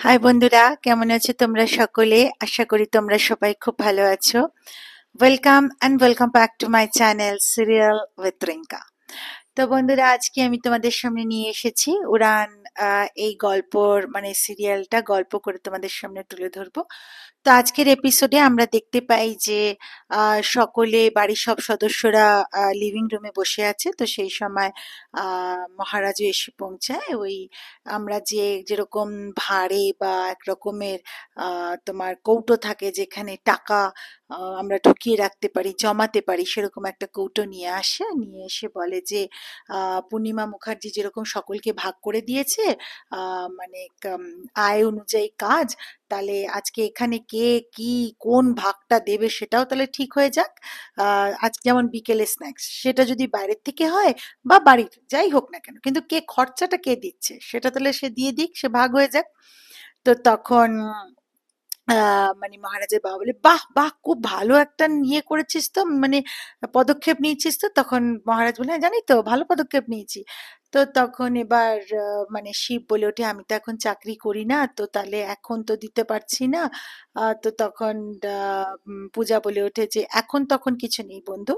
High বন্ধুরা, কেমন আছো তোমরা সকলে? আশা করি তোমরা সবাই খুব ভালো আছো। Welcome back to my channel serial with Rinka. তো বন্ধুরা, আজকে আমি তোমাদের সামনে নিয়ে এসেছি উড়ান। এই গল্পর মানে সিরিয়ালটা গল্প করে তোমাদের সামনে তুলে ধরবো। তো আজকের এপিসোডে আমরা দেখতে পাই যে সকলে বাড়ির সব সদস্যরা লিভিং রুমে বসে আছে। তো সেই সময় মহারাজও এসে পৌঁছায়। ওই আমরা যেরকম ভাঁড়ে বা এক রকমের তোমার কৌটো থাকে যেখানে টাকা আমরা ঢুকিয়ে রাখতে পারি, জমাতে পারি, সেরকম একটা কৌটো নিয়ে আসে। নিয়ে এসে বলে যে পূর্ণিমা মুখার্জি যেরকম সকলকে ভাগ করে দিয়েছে মানে আয় অনুযায়ী কাজ, তাহলে আজকে এখানে কে কি কোন ভাগটা দেবে সেটাও তাহলে ঠিক হয়ে যাক। আজ যেমন বিকেলে স্ন্যাক্স, সেটা যদি বাইরের থেকে হয় বা বাড়ির যাই হোক না কেন, কিন্তু কে খরচাটা কে দিচ্ছে সেটা তাহলে সে দিয়ে দিক, সে ভাগ হয়ে যাক। তো তখন মানে মহারাজের বাবা বলে, বাহ বাহ, খুব ভালো একটা ইয়ে করেছিস তো, মানে পদক্ষেপ নিয়েছিস তো। তখন মহারাজ বলে, হ্যাঁ জানি তো, ভালো পদক্ষেপ নিয়েছি। তো তখন এবার মানে শিব বলে ওঠে, আমি তো এখন চাকরি করি না, তো তাহলে এখন তো দিতে পারছি না। তো তখন পূজা বলে ওঠে যে এখন তখন কিছু নেই বন্ধু,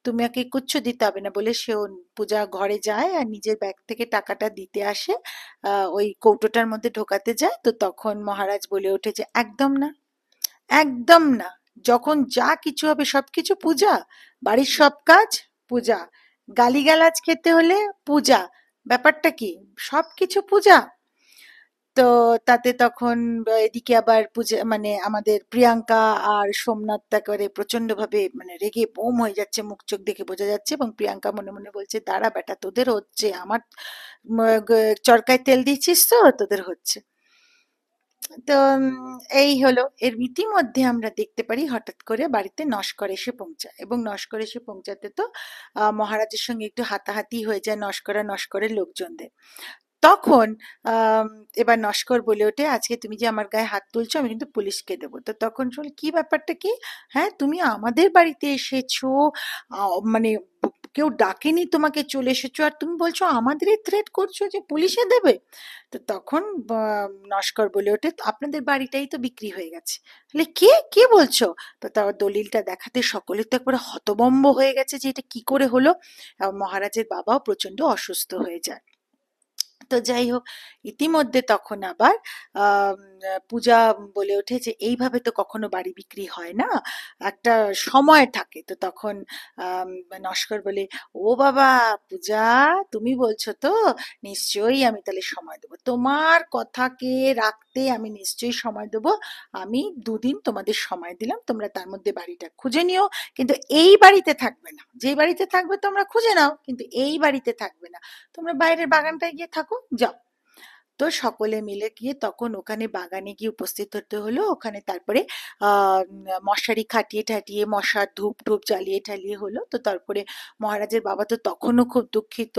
তুমি ওকে কিচ্ছু দিতে হবে না বলে সেও পূজা ঘরে যায় আর নিজের ব্যাগ থেকে টাকাটা দিতে আসে, ওই কৌটোটার মধ্যে ঢোকাতে যায়। তো তখন মহারাজ বলে ওঠে যে একদম না, একদম না, যখন যা কিছু হবে সবকিছু পূজা, বাড়ির সব কাজ পূজা, গালিগালাজ খেতে হলে পূজা, ব্যাপারটা কি সবকিছু পূজা। তো তাতে তখন এদিকে আবার পূজা মানে আমাদের প্রিয়াঙ্কা আর সোমনাথ একেবারে প্রচন্ড ভাবে মানে রেগে বোম হয়ে যাচ্ছে, মুখ চোখ দেখে বোঝা যাচ্ছে। এবং প্রিয়াঙ্কা মনে মনে বলছে, দাঁড়া বেটা, তোদের হচ্ছে, আমার চরকায় তেল দিচ্ছিস তো তোদের হচ্ছে। তো এই হলো। এর ইতিমধ্যে আমরা দেখতে পারি হঠাৎ করে বাড়িতে নস্কর এসে পৌঁছায়, এবং নস্কর এসে পৌঁছাতে তো মহারাজের সঙ্গে একটু হাতাহাতি হয়ে যায় নস্করের লোকজনদের। তখন আম, এবার নস্কর বলে ওঠে, আজকে তুমি যে আমার গায়ে হাত তুলছো আমি কিন্তু পুলিশকে দেবো। তো তখন শুন, কি ব্যাপারটা কি? হ্যাঁ, তুমি আমাদের বাড়িতে এসেছো, মানে কেউ ডাকেনি তোমাকে, চলে এসেছো, আর তুমি বলছো আমাদেরই থ্রেট করছো যে পুলিশে দেবে। তো তখন নস্কর বলে ওঠে, আপনাদের বাড়িটাই তো বিক্রি হয়ে গেছে। বলে, কে কে বলছো? তো তার দলিলটা দেখাতে সকলে তো একবারে হতবম্ব হয়ে গেছে যে এটা কি করে হলো। মহারাজের বাবাও প্রচন্ড অসুস্থ হয়ে যায়। তো যাই হোক, ইতিমধ্যে তখন আবার আম, পূজা বলে ওঠে যে এইভাবে তো কখনো বাড়ি বিক্রি হয় না, একটা সময় থাকে। তো তখন আম, নস্কর বলে, ও বাবা পূজা, তুমি বলছো তো, নিশ্চয়ই আমি তাহলে সময় দেবো, তোমার কথাকে রাখতে আমি নিশ্চয়ই সময় দেবো। আমি 2 দিন তোমাদের সময় দিলাম, তোমরা তার মধ্যে বাড়িটা খুঁজে নিও, কিন্তু এই বাড়িতে থাকবে না। যে বাড়িতে থাকবে তোমরা খুঁজে নাও, কিন্তু এই বাড়িতে থাকবে না, তোমরা বাইরের বাগানটায় গিয়ে থাকো, যাও। তো সকলে মিলে গিয়ে তখন ওখানে বাগানে গিয়ে উপস্থিত হতে হলো। ওখানে তারপরে মশারি খাটিয়ে ঠাটিয়ে মশার ধূপ টুপ জ্বালিয়ে ঠালিয়ে হলো। তো তারপরে মহারাজের বাবা তো তখনও খুব দুঃখিত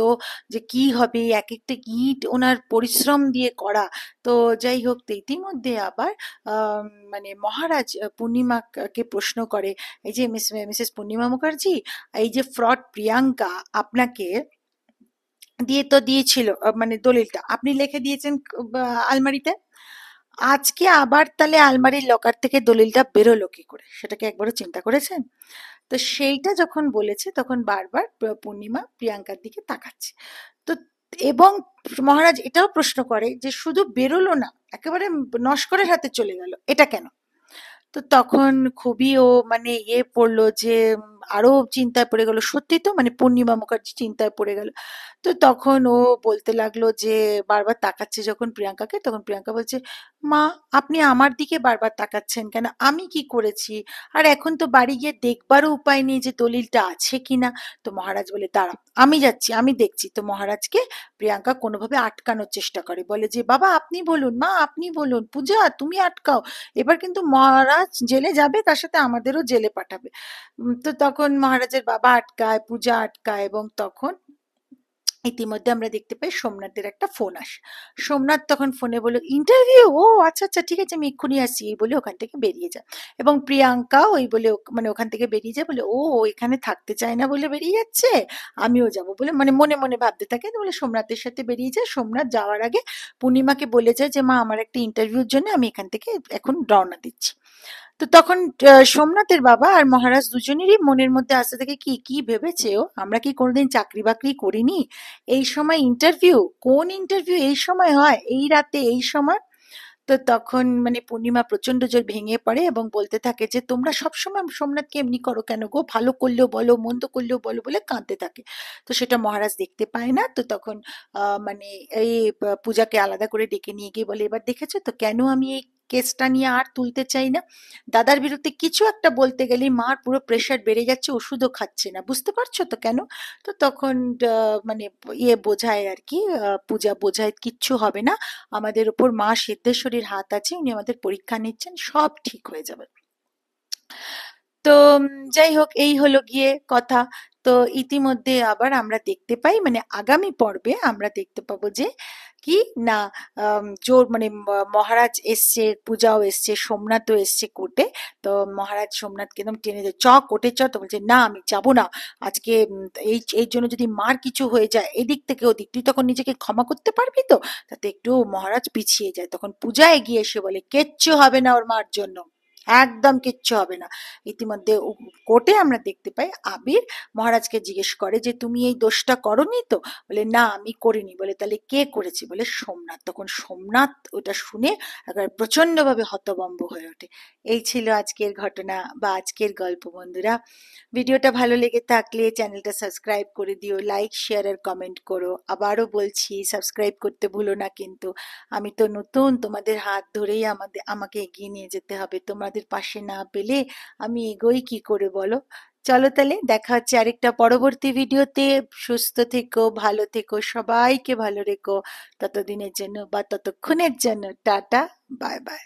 যে কি হবে, এক একটা ইট ওনার পরিশ্রম দিয়ে করা। তো যাই হোক, তো ইতিমধ্যে আবার মানে মহারাজ পূর্ণিমাকে প্রশ্ন করে, এই যে মিসেস পূর্ণিমা মুখার্জি, এই যে ফ্রড প্রিয়াঙ্কা আপনাকে দিয়ে তো দিয়েছিল, মানে দলিলটা আপনি লিখে দিয়েছেন আলমারিতে, আজকে আবার তাহলে আলমারির লকার থেকে দলিলটা বেরোলো কি করে, সেটাকে একবারও চিন্তা করেছেন? তো সেইটা যখন বলেছে তখন বারবার পূর্ণিমা প্রিয়াঙ্কার দিকে তাকাচ্ছে। তো এবং মহারাজ এটাও প্রশ্ন করে যে শুধু বেরোলো না, একেবারে নস্করের হাতে চলে গেল, এটা কেন? তো তখন খুবই ও মানে পড়লো যে আরো চিন্তায় পড়ে গেল, সত্যি তো, মানে পূর্ণিমা মুখার্জি চিন্তায় পড়ে গেল। তো তখন ও বলতে লাগলো যে বারবার তাকাচ্ছে যখন প্রিয়াঙ্কাকে, তখন প্রিয়াঙ্কা বলছে, মা আপনি আমার দিকে বারবার তাকাচ্ছেন কেন, আমি কি করেছি? আর এখন তো বাড়ি গিয়ে দেখবারও উপায় নেই যে দলিলটা আছে কিনা। তো মহারাজ বলে, দাঁড়া, আমি যাচ্ছি, আমি দেখছি। তো মহারাজকে প্রিয়াঙ্কা কোনোভাবে আটকানোর চেষ্টা করে, বলে যে বাবা আপনি বলুন, মা আপনি বলুন, পূজা তুমি আটকাও, এবার কিন্তু মহারাজ জেলে যাবে, তার সাথে আমাদেরও জেলে পাঠাবে। তো তখন মহারাজের বাবা আটকায়, পূজা আটকায়, এবং তখন ইতিমধ্যে আমরা দেখতে পাই সোমনাথের একটা ফোন আসে। সোমনাথ তখন ফোনে বলল, ইন্টারভিউ? ও আচ্ছা আচ্ছা, ঠিক আছে, আমি এক্ষুনি আসছি, এই বলে ওখান থেকে বেরিয়ে যায়। এবং প্রিয়াঙ্কা ওই বলে মানে ওখান থেকে বেরিয়ে যায়, বলে ও ও এখানে থাকতে চায় না বলে বেরিয়ে যাচ্ছে, আমিও যাব বলে মানে মনে মনে ভাবতে থাকে। তো বলে সোমনাথের সাথে বেরিয়ে যায়। সোমনাথ যাওয়ার আগে পূর্ণিমাকে বলে যায় যে, মা, আমার একটা ইন্টারভিউর জন্য আমি এখান থেকে এখন রওনা দিচ্ছি। তো তখন সোমনাথের বাবা আর মহারাজ দুজনেরই মনের মধ্যে আসতে থাকে, কি কি ভেবেছে ও, আমরা কি কোনোদিন চাকরি বাকরি করিনি, এই সময় ইন্টারভিউ, কোন ইন্টারভিউ এই সময় হয়, এই রাতে এই সময়। তো তখন মানে পূর্ণিমা প্রচন্ড জোর ভেঙে পড়ে এবং বলতে থাকে যে, তোমরা সবসময় সোমনাথকে এমনি করো কেন গো, ভালো করলেও বলো মন্দ করলেও বলো, বলে কাঁদতে থাকে। তো সেটা মহারাজ দেখতে পায় না। তো তখন মানে এই পূজাকে আলাদা করে ডেকে নিয়ে গিয়ে বলে, এবার দেখেছো তো কেন আমি এই কেসটা নিয়ে আর তুলতে চাই না, দাদার বিরুদ্ধে কিছু একটা বলতে গেলেই মার পুরো প্রেশার বেড়ে যাচ্ছে, ওষুধও খাচ্ছে না, বুঝতে পারছো তো কেন। তো তখন মানে ইয়ে বোঝায় আর কি, পূজা বোঝায় কিচ্ছু হবে না, আমাদের উপর মা সিদ্ধেশ্বরীর হাত আছে, উনি আমাদের পরীক্ষা নিচ্ছেন, সব ঠিক হয়ে যাবে। তো যাই হোক, এই হলো গিয়ে কথা। তো ইতিমধ্যে আবার আমরা দেখতে পাই, মানে আগামী পর্বে আমরা দেখতে পাবো যে কি না, জোর মানে মহারাজ এসছে, পূজাও এসছে, সোমনাথও এসছে কোর্টে। তো মহারাজ সোমনাথকে একদম টেনে যায়, চ কোর্টে চ। তো বলছে, না আমি যাব না আজকে, এই এই জন্য যদি মার কিছু হয়ে যায় এদিক থেকে ওদিক, তুই তখন নিজেকে ক্ষমা করতে পারবি তো। তাতে একটু মহারাজ পিছিয়ে যায়। তখন পূজা এগিয়ে এসে বলে, কিচ্ছু হবে না ওর মার জন্য, একদম কিচ্ছু হবে না। ইতিমধ্যে কোর্টে আমরা দেখতে পাই আবির মহারাজকে জিজ্ঞেস করে যে, তুমি এই দোষটা করনি তো। বলে, না আমি করিনি। বলে, তাহলে কে করেছে? বলে, সোমনাথ। তখন সোমনাথ ওটা শুনে একেবারে প্রচন্ড ভাবে হতভম্ব হয়ে ওঠে। এই ছিল আজকের ঘটনা বা আজকের গল্প বন্ধুরা। ভিডিওটা ভালো লেগে থাকলে চ্যানেলটা সাবস্ক্রাইব করে দিও, লাইক শেয়ার আর কমেন্ট করো। আবারও বলছি, সাবস্ক্রাইব করতে ভুলো না কিন্তু। আমি তো নতুন, তোমাদের হাত ধরেই আমাকে এগিয়ে নিয়ে যেতে হবে, তোমাদের পাশে না পেলে আমি এগোই কি করে বলো। চলো তাহলে দেখা হচ্ছে আরেকটা পরবর্তী ভিডিওতে। সুস্থ থেকো, ভালো থেকো, সবাইকে ভালো রেখো। ততদিনের জন্য বা ততক্ষণের জন্য টাটা, বাই বাই।